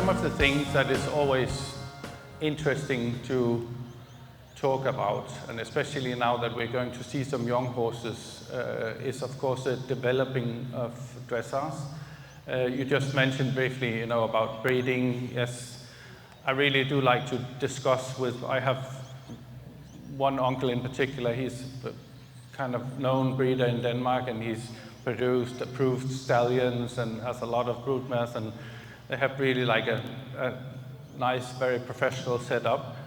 some of the things that is always interesting to talk about, and especially now that we're going to see some young horses, is of course the developing of dressage. You just mentioned briefly, about breeding. Yes, I really do like to discuss with. I have one uncle in particular. He's a kind of known breeder in Denmark, and he's produced approved stallions and has a lot of broodmares, and they have really like a nice, very professional setup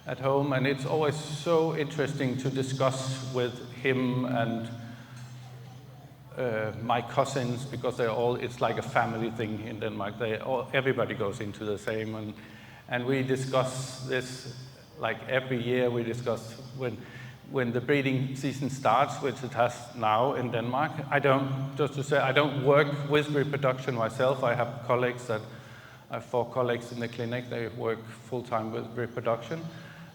at home. And it's always so interesting to discuss with him and my cousins, because it's like a family thing in Denmark. Everybody goes into the same, and we discuss this like every year. We discuss when the breeding season starts, which it has now in Denmark. I don't work with reproduction myself. I have four colleagues in the clinic. They work full-time with reproduction.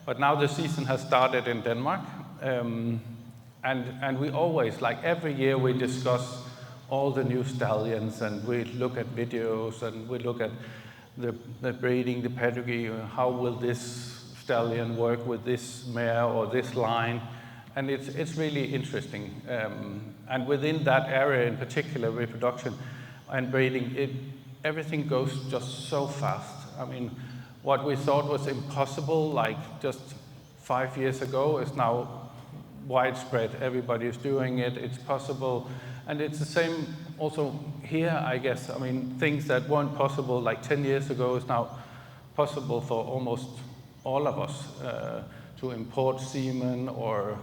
But now the season has started in Denmark. And we always, like every year, we discuss all the new stallions, and we look at videos, and we look at the breeding, the pedigree, how will this stallion work with this mare or this line, and it's really interesting. And within that area in particular, reproduction and breeding, everything goes just so fast. I mean, what we thought was impossible, like just 5 years ago, is now widespread. Everybody is doing it. It's possible, and it's the same also here, I guess. I mean, things that weren't possible like 10 years ago is now possible for almost all of us, to import semen, or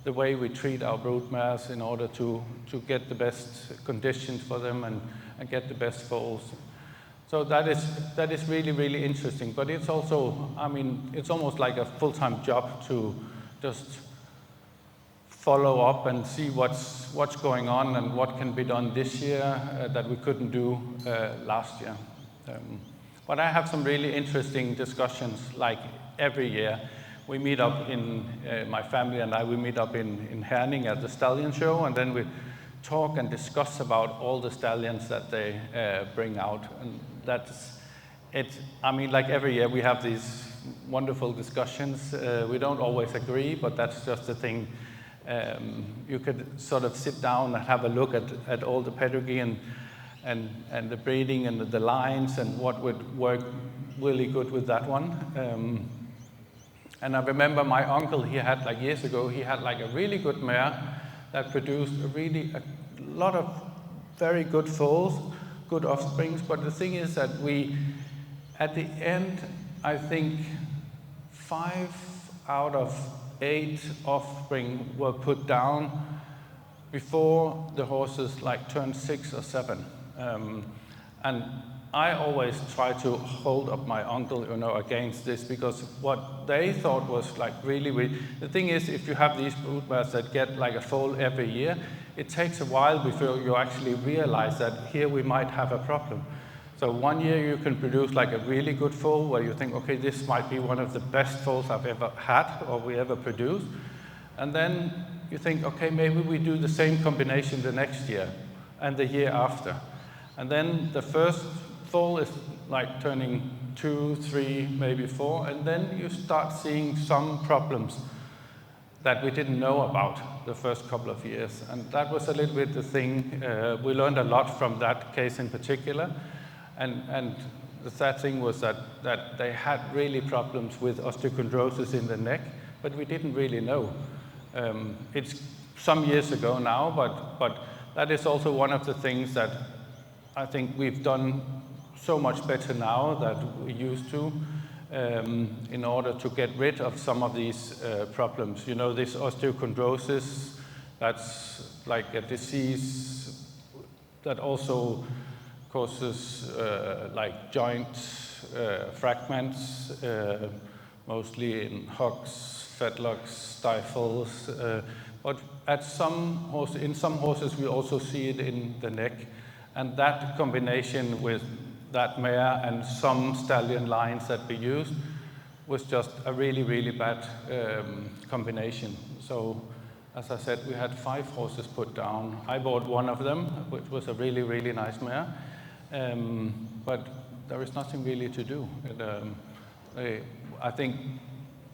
the way we treat our broodmares in order to get the best conditions for them and get the best foals. So that is really, really interesting. But it's also, I mean, it's almost like a full-time job to just follow up and see what's going on and what can be done this year that we couldn't do last year. But I have some really interesting discussions, like every year. We meet up in, my family and I, we meet up in Herning at the stallion show, and then we talk and discuss about all the stallions that they bring out. And that's it. I mean, like every year we have these wonderful discussions. We don't always agree, but that's just the thing. You could sort of sit down and have a look at all the pedigree and the breeding and the lines and what would work really good with that one. And I remember my uncle, he had like years ago, he had like a really good mare that produced a lot of very good foals, good offsprings. But the thing is that at the end, I think 5 out of 8 offspring were put down before the horses like turned 6 or 7. And I always try to hold up my uncle, against this, because what they thought was like really, the thing is, if you have these broodmares that get like a foal every year, it takes a while before you actually realize that here we might have a problem. So one year you can produce like a really good foal where you think, okay, this might be one of the best foals I've ever had or we ever produced. And then you think, okay, maybe we do the same combination the next year and the year after. And then the first foal is like turning 2, 3, maybe 4, and then you start seeing some problems that we didn't know about the first couple of years. And that was a little bit the thing. We learned a lot from that case in particular. And the sad thing was that they had really problems with osteochondrosis in the neck, but we didn't really know. It's some years ago now, but that is also one of the things that I think we've done so much better now than we used to, in order to get rid of some of these problems. This osteochondrosis, that's like a disease that also causes like joint fragments, mostly in hocks, fetlocks, stifles. But in some horses we also see it in the neck. And that combination with that mare and some stallion lines that we used was just a really, really bad combination. So, as I said, we had 5 horses put down. I bought one of them, which was a really, really nice mare. But there is nothing really to do. I think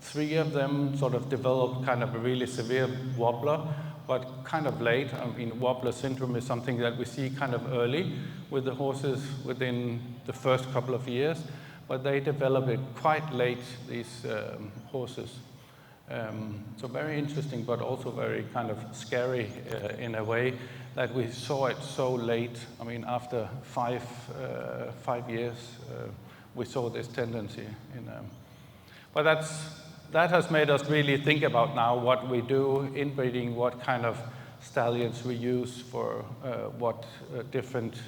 3 of them sort of developed kind of a really severe wobbler, but kind of late. I mean, wobbler syndrome is something that we see kind of early with the horses within the first couple of years, but they develop it quite late, these horses. So very interesting, but also very kind of scary in a way that we saw it so late. I mean, after 5 years, we saw this tendency. But that has made us really think about now what we do in breeding, what kind of stallions we use for what different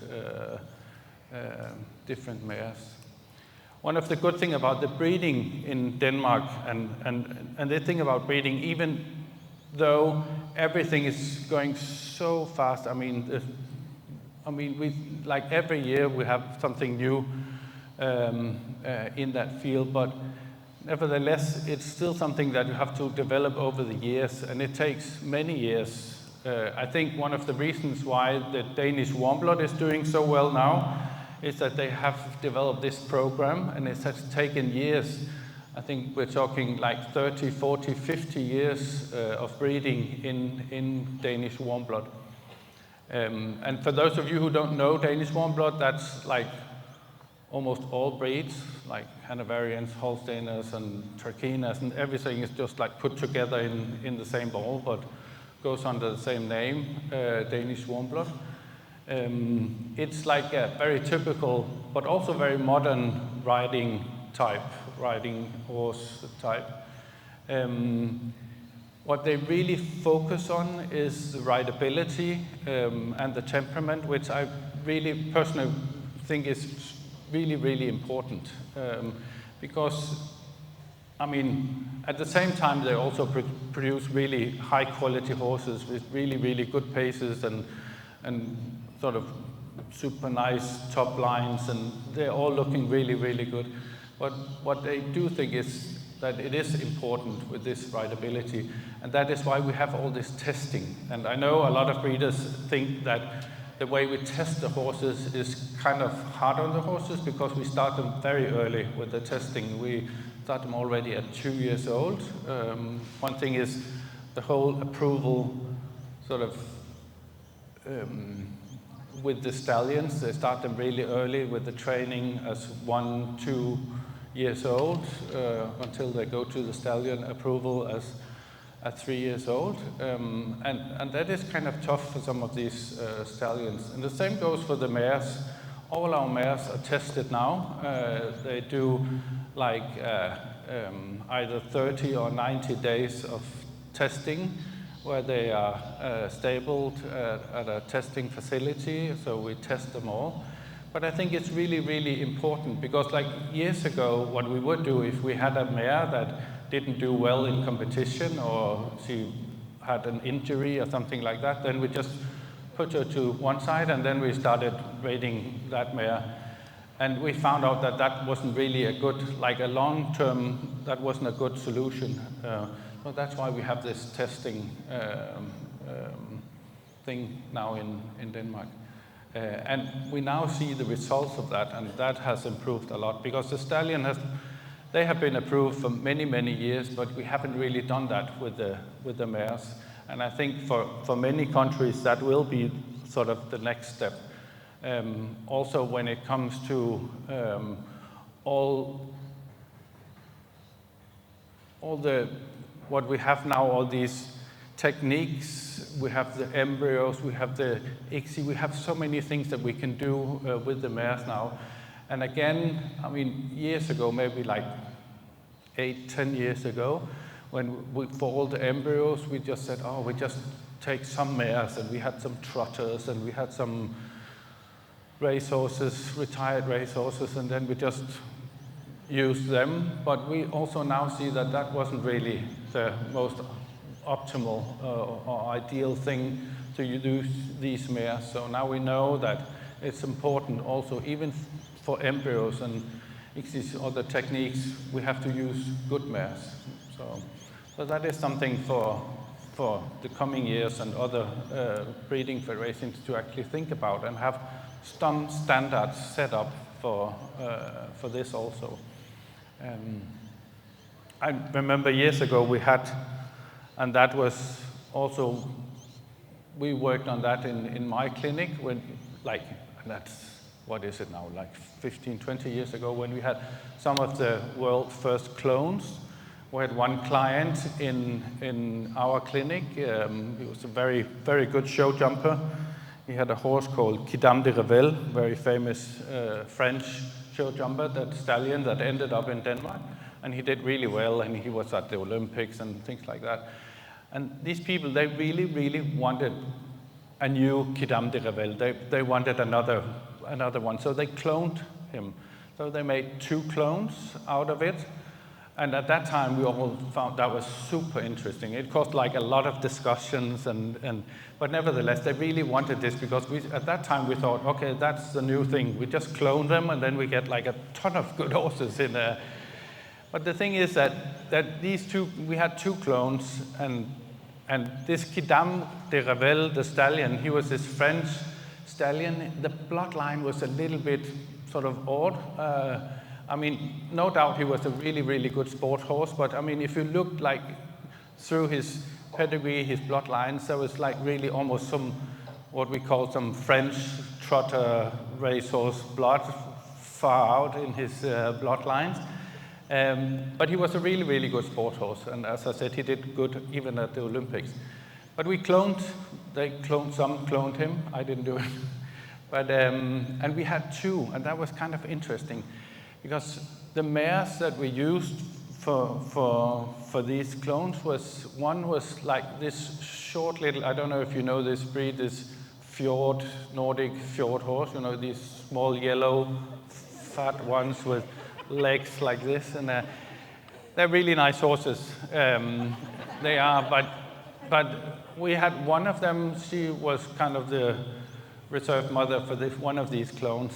mares. One of the good things about the breeding in Denmark, and the thing about breeding, even though everything is going so fast, I mean, we like every year we have something new in that field, but nevertheless, it's still something that you have to develop over the years, and it takes many years. I think one of the reasons why the Danish warm blood is doing so well now is that they have developed this program, and it has taken years. I think we're talking like 30, 40, 50 years of breeding in Danish warm blood. And for those of you who don't know Danish warm blood, that's like almost all breeds, like Hanoverians, Holsteiners, and Trachinas, and everything is just like put together in the same bowl, but goes under the same name, Danish warm blood. It's like a very typical, but also very modern riding horse type. What they really focus on is the rideability and the temperament, which I really personally think is really, really important. Because, I mean, at the same time, they also produce really high quality horses with really, really good paces and sort of super nice top lines, and they're all looking really, really good. But what they do think is that it is important with this rideability, and that is why we have all this testing. And I know a lot of breeders think that the way we test the horses is kind of hard on the horses because we start them very early with the testing. We start them already at 2 years old. One thing is the whole approval sort of with the stallions. They start them really early with the training as 1, 2 years old until they go to the stallion approval at 3 years old. And that is kind of tough for some of these stallions. And the same goes for the mares. All our mares are tested now. They do like either 30 or 90 days of testing where they are stabled at a testing facility, so we test them all. But I think it's really, really important because like years ago, what we would do if we had a mare that didn't do well in competition or she had an injury or something like that, then we just put her to one side and then we started rating that mare. And we found out that that wasn't really a good, like a long-term, that wasn't a good solution. So that's why we have this testing thing now in Denmark. And we now see the results of that, and that has improved a lot because the stallion they have been approved for many, many years, but we haven't really done that with the mares. And I think for many countries that will be sort of the next step. Also when it comes to all what we have now, all these techniques, we have the embryos, we have the ICSI, we have so many things that we can do with the mares now. And again, I mean, years ago, maybe like 8, 10 years ago, when for all the embryos, we just said, oh, we just take some mares, and we had some trotters, and we had some racehorses, retired racehorses, and then we just used them. But we also now see that that wasn't really the most optimal or ideal thing to use these mares. So now we know that it's important also, even for embryos and these other techniques, we have to use good mares. So that is something for the coming years and other breeding federations to actually think about and have some standards set up for this also. I remember years ago we had, and that was also, we worked on that in my clinic when, like, that's, what is it now, like 15, 20 years ago, when we had some of the world's first clones. We had one client in our clinic. He was a very, very good show jumper. He had a horse called Quidam de Revel, very famous French show jumper, that stallion that ended up in Denmark. And he did really well, and he was at the Olympics and things like that. And these people, they really, really wanted a new Quidam de Revel. They wanted another one, so they cloned him. So they made 2 clones out of it. And at that time, we all found that was super interesting. It caused like a lot of discussions, but nevertheless, they really wanted this because at that time we thought, okay, that's the new thing. We just clone them, and then we get like a ton of good horses in there. But the thing is that these 2, we had 2 clones, and this Quidam de Revel, the stallion, he was this French stallion. The bloodline was a little bit sort of odd. I mean, no doubt he was a really, really good sport horse, but I mean, if you looked like through his pedigree, his bloodlines, there was like really almost some, what we call some French trotter racehorse blood far out in his bloodlines. But he was a really, really good sport horse, and as I said, he did good even at the Olympics. But we cloned, some cloned him, I didn't do it. But, and we had 2, and that was kind of interesting, because the mares that we used for these clones was, one was like this short little, I don't know if you know this breed, this fjord, Nordic fjord horse, you know, these small yellow fat ones with legs like this, and they're really nice horses. They are, but we had one of them, she was kind of the reserved mother for one of these clones.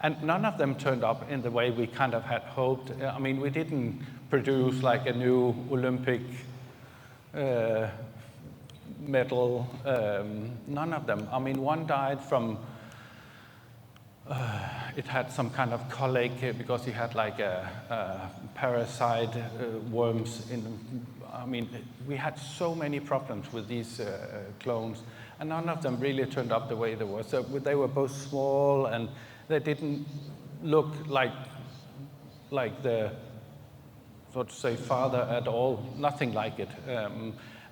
And none of them turned up in the way we kind of had hoped. I mean, we didn't produce like a new Olympic medal, none of them. I mean, one died from, it had some kind of colic because he had like a parasite worms in. I mean, we had so many problems with these clones, and none of them really turned up the way they were. So they were both small, and they didn't look like the, so to say, father at all, nothing like it.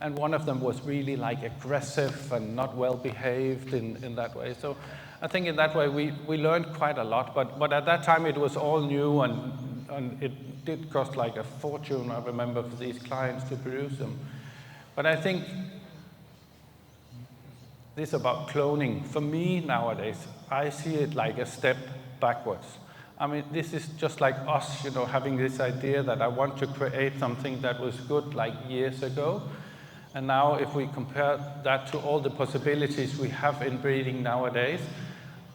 And one of them was really like aggressive and not well behaved in that way. So I think in that way we learned quite a lot, but at that time it was all new, and it did cost like a fortune, I remember, for these clients to produce them. But I think this about cloning, for me nowadays, I see it like a step backwards. I mean, this is just like us, you know, having this idea that I want to create something that was good like years ago. And now if we compare that to all the possibilities we have in breeding nowadays,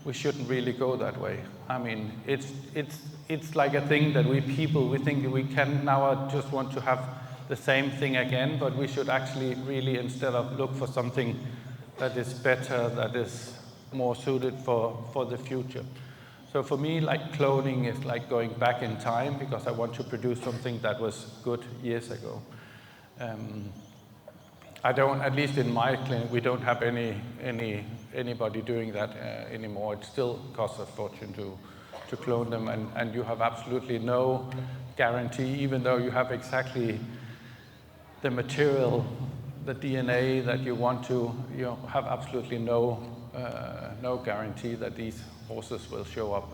we shouldn't really go that way. I mean, it's like a thing that we think we can now just want to have the same thing again, but we should actually really, instead of look for something that is better, that is more suited for the future. So for me, like cloning is like going back in time because I want to produce something that was good years ago. I don't, at least in my clinic, we don't have anybody doing that anymore. It still costs a fortune to clone them, and you have absolutely no guarantee, even though you have exactly the material, the DNA that you want to, you have absolutely no guarantee that these horses will show up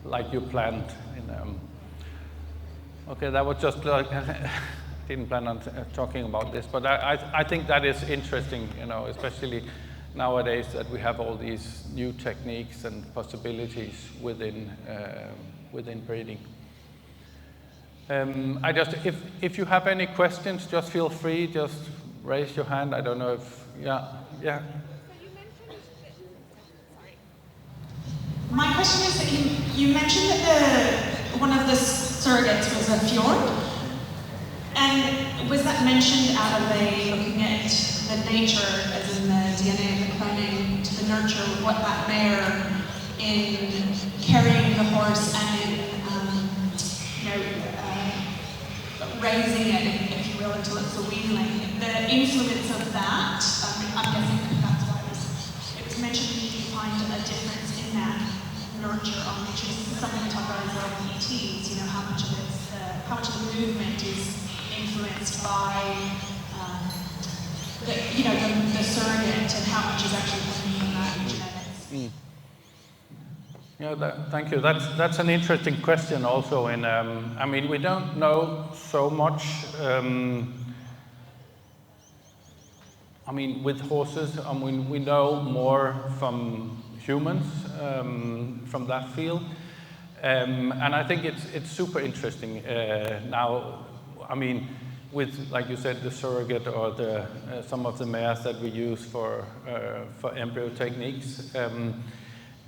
like you planned. Okay, that was just like, didn't plan on talking about this, but I think that is interesting, you know, especially nowadays that we have all these new techniques and possibilities within breeding. If you have any questions, just feel free, just raise your hand. I don't know if, yeah. So you mentioned, sorry. My question is that you mentioned that one of the surrogates was a fjord, and was that mentioned out of looking at the nature, as in the DNA of the cloning to the nurture, what that mare in carrying the horse and in, raising it, if you will, until it's a weanling. The influence of that, I'm guessing that's why it was mentioned that you find a difference in that nurture on which is something we talk about as well in ETs, how much of the movement is influenced by the surrogate and how much is actually coming from that in genetics. Yeah, thank you. That's an interesting question also. We don't know so much. With horses, we know more from humans, from that field. And I think it's super interesting now. With, like you said, the surrogate or some of the mares that we use for embryo techniques.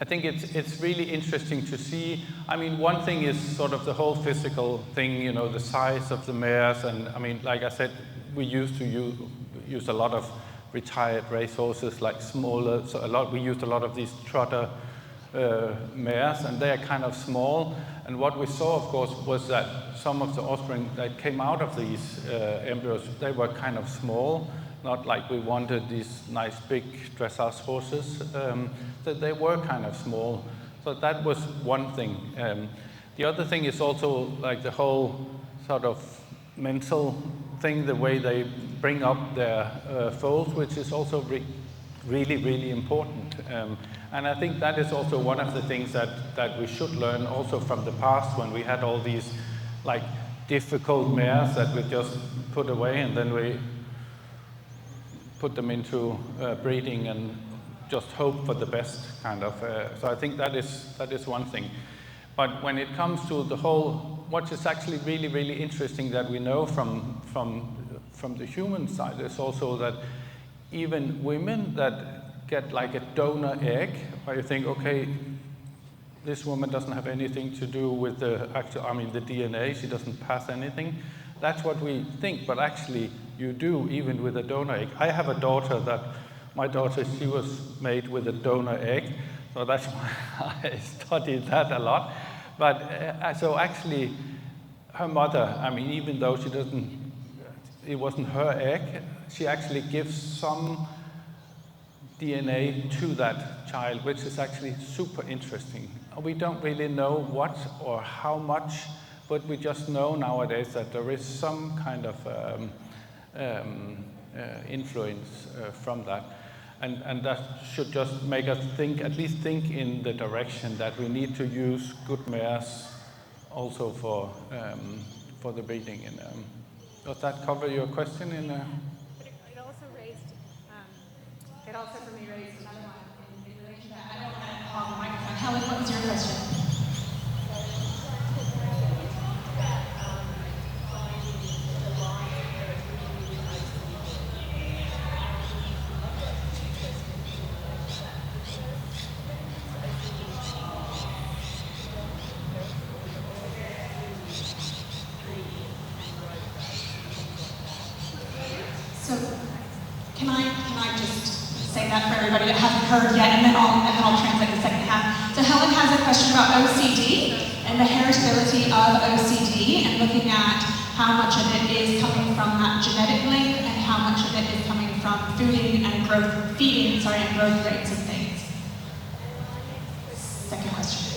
I think it's really interesting to see. One thing is sort of the whole physical thing, the size of the mares, and like I said, we used to use a lot of retired race horses, like smaller. So we used a lot of these trotter mares, and they are kind of small. And what we saw, of course, was that some of the offspring that came out of these embryos, they were kind of small, not like we wanted these nice big dressage horses. So they were kind of small. So that was one thing. The other thing is also like the whole sort of mental thing, the way they bring up their foals, which is also really, really important. And I think that is also one of the things that we should learn also from the past, when we had all these like difficult mares that we just put away, and then we put them into breeding and just hope for the best, kind of. So I think that is one thing. But when it comes to the whole, what is actually really, really interesting that we know from the human side is also that even women that get like a donor egg, where you think, okay, this woman doesn't have anything to do with the DNA, she doesn't pass anything. That's what we think, but actually you do, even with a donor egg. I have a daughter my daughter, she was made with a donor egg, so that's why I studied that a lot. But so actually, her mother, even though it wasn't her egg, she actually gives some DNA to that child, which is actually super interesting. We don't really know what or how much, but we just know nowadays that there is some kind of influence from that. And that should just make us at least think in the direction that we need to use good mares also for the breeding. Does that cover your question? It also for me raised another one in relation to that. I don't want to hog the microphone. Helen, what was your question? So, can I just say that for everybody that hasn't heard yet, and then I'll translate the second half. So Helen has a question about OCD and the heritability of OCD, and looking at how much of it is coming from that genetic link and how much of it is coming from feeding and growth rates and things. Second question.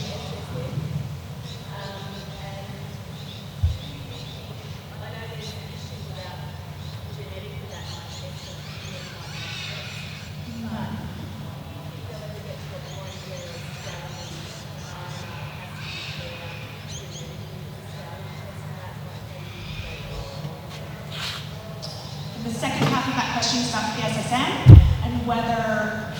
The second half of that question is about PSSM and whether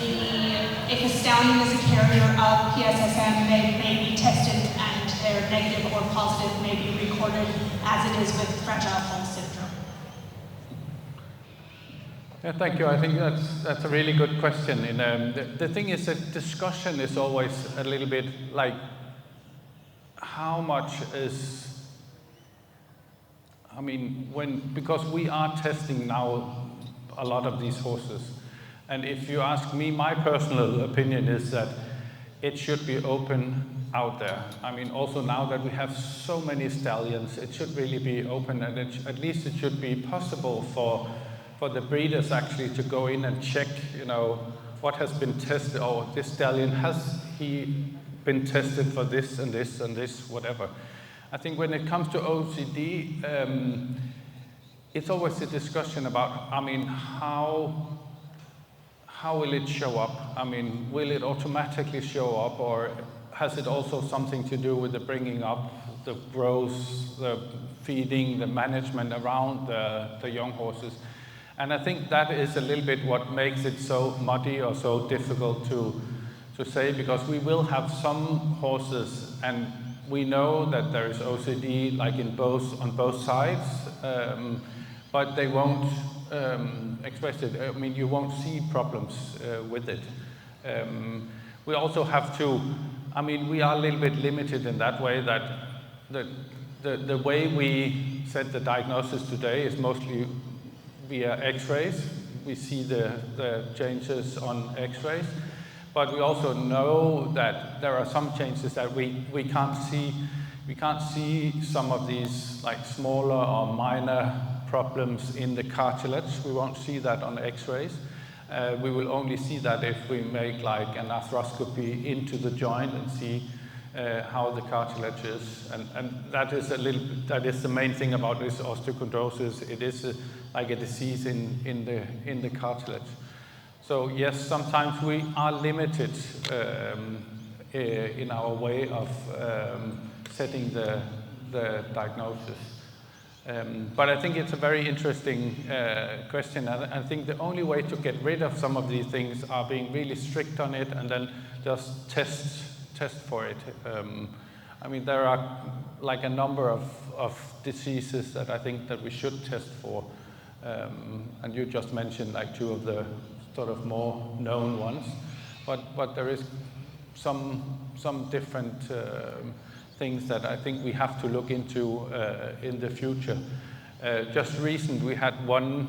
if a stallion is a carrier of PSSM, they may be tested and their negative or positive may be recorded as it is with fragile foal syndrome. Yeah, thank you. I think that's a really good question. And the thing is that discussion is always a little bit like how much is. Because we are testing now a lot of these horses, And if you ask me, my personal opinion is that it should be open out there. I mean, also now that we have so many stallions, it should really be open, and at least it should be possible for the breeders actually to go in and check, you know, what has been tested, or this stallion, has he been tested for this and this and this, whatever. I think when it comes to OCD, it's always a discussion about, I mean, how will it show up? I mean, will it automatically show up, or has it also something to do with the bringing up, the growth, the feeding, the management around the young horses? And I think that is a little bit what makes it so muddy or so difficult to say, because we will have some horses, and we know that there is OCD like on both sides, but they won't express it. I mean, you won't see problems with it. We also have to, I mean, we are a little bit limited in that way, that the way we set the diagnosis today is mostly via x-rays. We see the changes on x-rays, but we also know that there are some changes that we can't see. We can't see some of these like smaller or minor problems in the cartilage. We won't see that on x-rays. We will only see that if we make like an arthroscopy into the joint and see how the cartilage is, and that is the main thing about this osteochondrosis. It is like a disease in the cartilage. So yes, sometimes we are limited in our way of setting the diagnosis. But I think it's a very interesting question, and I think the only way to get rid of some of these things are being really strict on it, and then just test for it. I mean, there are like a number of diseases that I think that we should test for, and you just mentioned like two of the sort of more known ones, but there is some different things that I think we have to look into in the future. Just recent, we had one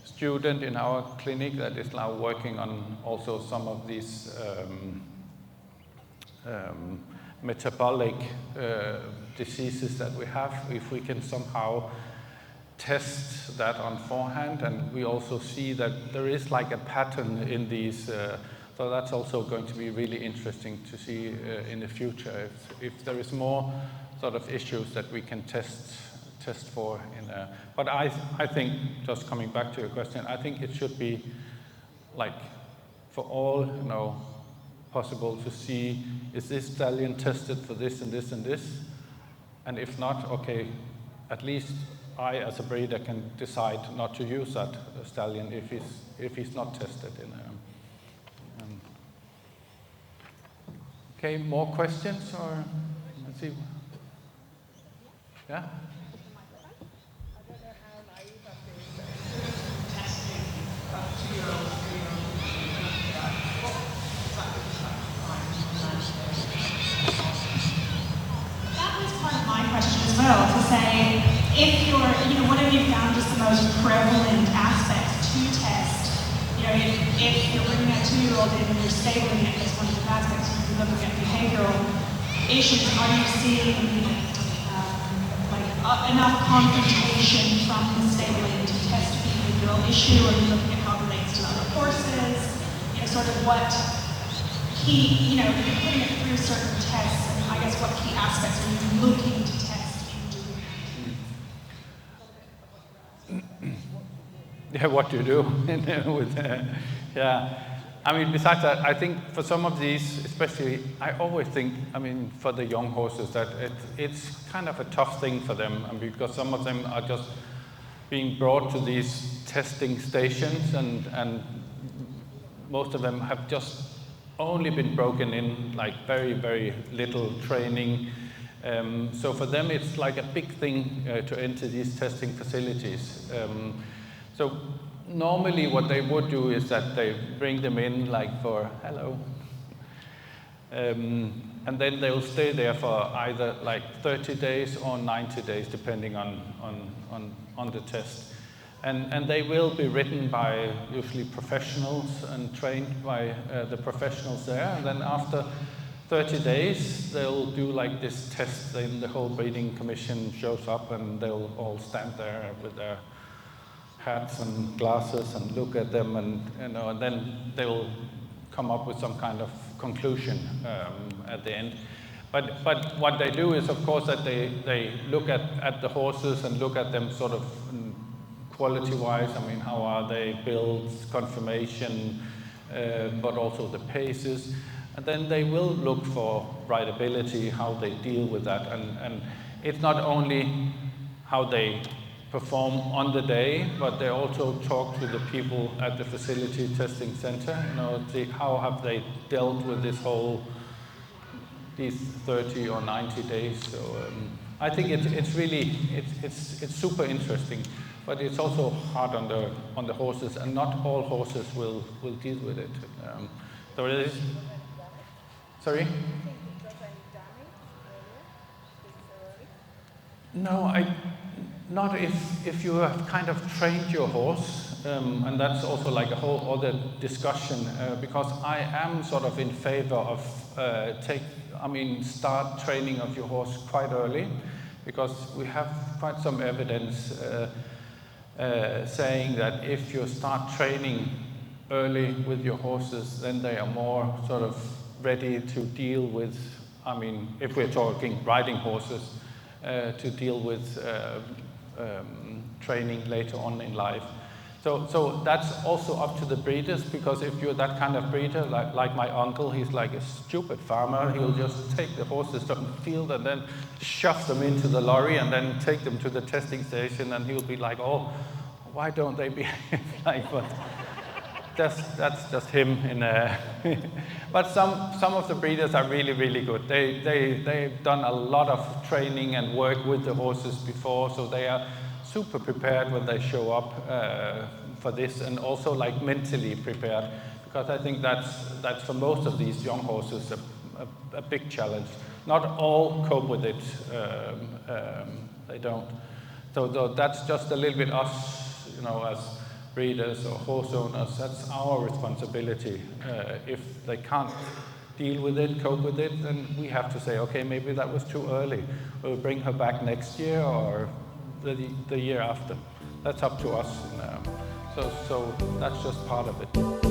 student in our clinic that is now working on also some of these metabolic diseases that we have, if we can somehow test that on forehand, and we also see that there is like a pattern in these, so that's also going to be really interesting to see in the future, if there is more sort of issues that we can test for in a, but I think, just coming back to your question, I think it should be like for all, you know, possible to see, is this stallion tested for this and this and this? And if not, okay, at least I as a breeder can decide not to use that stallion if he's not tested in a, okay, more questions, or let's see. Yeah? Question as well, to say, if you're, you know, what have you found is the most prevalent aspects to test? You know, if you're bringing a 2-year-old in and you're stabling it as one of the aspects, if you're looking at behavioral issues, are you seeing enough confrontation from the stabling to test a behavioral issue? Are you looking at how it relates to other horses? You know, sort of what key, you know, you're putting it through certain tests, and I guess what key aspects are you looking to test in doing? Yeah, what do you do with, yeah. I mean, besides that, I think for some of these, especially, I always think, I mean, for the young horses, that it's kind of a tough thing for them, and because some of them are just being brought to these testing stations, and most of them have just only been broken in like very, very little training. So for them, it's like a big thing to enter these testing facilities. So normally what they would do is that they bring them in like for hello. And then they'll stay there for either like 30 days or 90 days, depending on the test. And they will be ridden by usually professionals and trained by the professionals there. And then after 30 days, they'll do like this test. Then the whole breeding commission shows up and they'll all stand there with their hats and glasses and look at them, and and then they'll come up with some kind of conclusion at the end. But what they do is, of course, that they look at the horses and look at them sort of quality-wise. I mean, how are they built, conformation, but also the paces. And then they will look for rideability, how they deal with that. And it's not only how they perform on the day, but they also talk to the people at the facility testing center, see how have they dealt with these 30 or 90 days. So I think it's really super interesting, but it's also hard on the horses, and not all horses will deal with it. So it is. Sorry? No, not if you have kind of trained your horse, and that's also like a whole other discussion, because I am sort of in favor of start training of your horse quite early, because we have quite some evidence saying that if you start training early with your horses, then they are more sort of ready to deal with, if we're talking riding horses, to deal with training later on in life. So that's also up to the breeders, because if you're that kind of breeder, like my uncle, he's like a stupid farmer. He'll just take the horses from the field and then shove them into the lorry and then take them to the testing station, and he'll be like, oh, why don't they behave like that? That's just him. But some of the breeders are really, really good. They've done a lot of training and work with the horses before, so they are super prepared when they show up for this, and also like mentally prepared, because I think that's for most of these young horses a big challenge. Not all cope with it. They don't. So that's just a little bit us, as breeders or horse owners. That's our responsibility. If they can't deal with it, cope with it, then we have to say, okay, maybe that was too early. We'll bring her back next year or the year after. That's up to us. So that's just part of it.